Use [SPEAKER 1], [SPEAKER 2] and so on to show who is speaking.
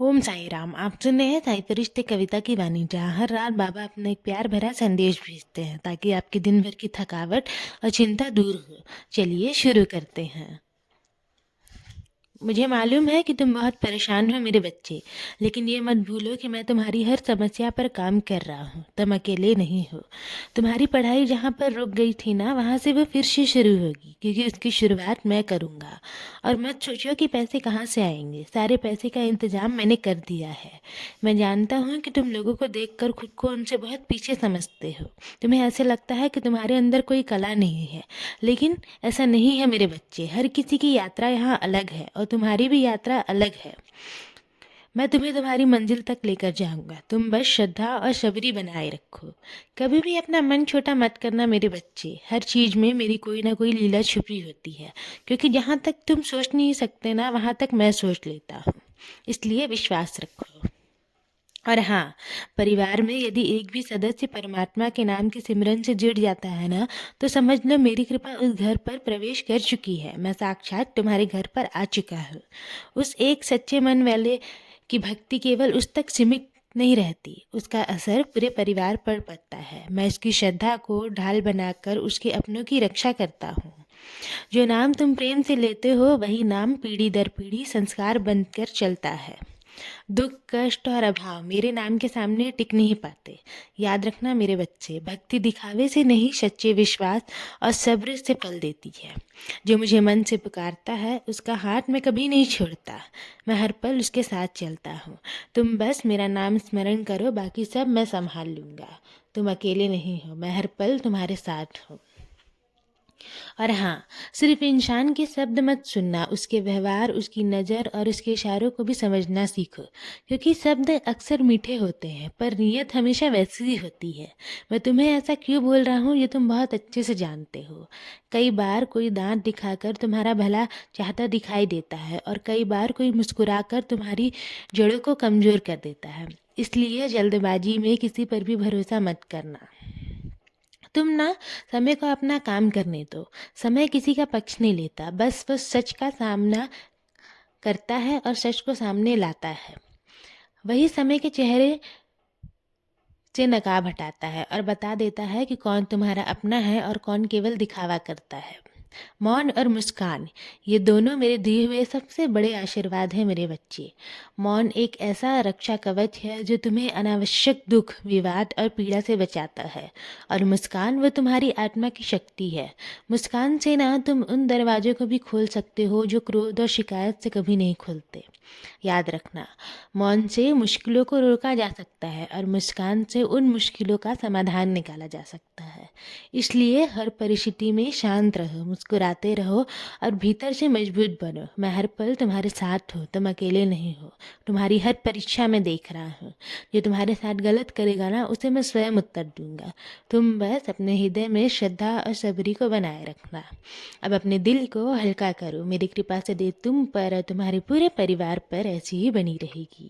[SPEAKER 1] ओम साई राम। आप सुन रहे हैं साई फरिश्ते कविता की वाणी, जहाँ हर रात बाबा अपना एक प्यार भरा संदेश भेजते हैं ताकि आपके दिन भर की थकावट और चिंता दूर हो। चलिए शुरू करते हैं। मुझे मालूम है कि तुम बहुत परेशान हो मेरे बच्चे, लेकिन ये मत भूलो कि मैं तुम्हारी हर समस्या पर काम कर रहा हूँ। तुम अकेले नहीं हो। तुम्हारी पढ़ाई जहाँ पर रुक गई थी ना, वहाँ से वो फिर से शुरू होगी, क्योंकि उसकी शुरुआत मैं करूँगा। और मत सोचो कि पैसे कहाँ से आएंगे। सारे पैसे का इंतजाम मैंने कर दिया है। मैं जानता हूँ कि तुम लोगों को देखकर खुद को उनसे बहुत पीछे समझते हो। तुम्हें ऐसे लगता है कि तुम्हारे अंदर कोई कला नहीं है, लेकिन ऐसा नहीं है मेरे बच्चे। हर किसी की यात्रा यहाँ अलग है और तुम्हारी भी यात्रा अलग है। मैं तुम्हें तुम्हारी मंजिल तक लेकर जाऊंगा। तुम बस श्रद्धा और शबरी बनाए रखो। कभी भी अपना मन छोटा मत करना मेरे बच्चे। हर चीज में मेरी कोई ना कोई लीला छुपी होती है, क्योंकि जहाँ तक तुम सोच नहीं सकते ना, वहाँ तक मैं सोच लेता हूँ। इसलिए विश्वास रखो। और हाँ, परिवार में यदि एक भी सदस्य परमात्मा के नाम के सिमरन से जुड़ जाता है ना, तो समझ लो मेरी कृपा उस घर पर प्रवेश कर चुकी है। मैं साक्षात तुम्हारे घर पर आ चुका हूँ। उस एक सच्चे मन वाले की भक्ति केवल उस तक सीमित नहीं रहती, उसका असर पूरे परिवार पर पड़ता है। मैं इसकी श्रद्धा को ढाल बनाकर उसके अपनों की रक्षा करता हूँ। जो नाम तुम प्रेम से लेते हो, वही नाम पीढ़ी दर पीढ़ी संस्कार बनकर चलता है। दुख, कष्ट और अभाव मेरे नाम के सामने टिक नहीं पाते। याद रखना मेरे बच्चे, भक्ति दिखावे से नहीं, सच्चे विश्वास और सब्र से पल देती है। जो मुझे मन से पुकारता है, उसका हाथ मैं कभी नहीं छोड़ता। मैं हर पल उसके साथ चलता हूँ। तुम बस मेरा नाम स्मरण करो, बाकी सब मैं संभाल लूँगा। तुम अकेले नहीं हो, मैं हर पल तुम्हारे साथ हूँ। और हाँ, सिर्फ इंसान के शब्द मत सुनना, उसके व्यवहार, उसकी नज़र और उसके इशारों को भी समझना सीखो। क्योंकि शब्द अक्सर मीठे होते हैं, पर नीयत हमेशा वैसी ही होती है। मैं तुम्हें ऐसा क्यों बोल रहा हूँ, ये तुम बहुत अच्छे से जानते हो। कई बार कोई दांत दिखाकर तुम्हारा भला चाहता दिखाई देता है, और कई बार कोई मुस्कुराकर तुम्हारी जड़ों को कमज़ोर कर देता है। इसलिए जल्दबाजी में किसी पर भी भरोसा मत करना। तुम ना समय को अपना काम करने दो। समय किसी का पक्ष नहीं लेता, बस वो सच का सामना करता है और सच को सामने लाता है। वही समय के चेहरे से नकाब हटाता है और बता देता है कि कौन तुम्हारा अपना है और कौन केवल दिखावा करता है। मौन और मुस्कान, ये दोनों मेरे दिए हुए सबसे बड़े आशीर्वाद हैं मेरे बच्चे। मौन एक ऐसा रक्षा कवच है जो तुम्हें अनावश्यक दुख, विवाद और पीड़ा से बचाता है। और मुस्कान, वो तुम्हारी आत्मा की शक्ति है। मुस्कान से ना तुम उन दरवाजों को भी खोल सकते हो जो क्रोध और शिकायत से कभी नहीं खुलते। याद रखना, मौन से मुश्किलों को रोका जा सकता है और मुस्कान से उन मुश्किलों का समाधान निकाला जा सकता है। इसलिए हर परिस्थिति में शांत रहो, मुस्कुराते रहो और भीतर से मजबूत बनो। मैं हर पल तुम्हारे साथ हूँ, तुम अकेले नहीं हो। तुम्हारी हर परीक्षा में देख रहा हूँ। जो तुम्हारे साथ गलत करेगा ना, उसे मैं स्वयं उत्तर दूंगा। तुम बस अपने हृदय में श्रद्धा और सबरी को बनाए रखना। अब अपने दिल को हल्का करो। मेरी कृपा से दे तुम पर और तुम्हारे पूरे परिवार पर ऐसी ही बनी रहेगी।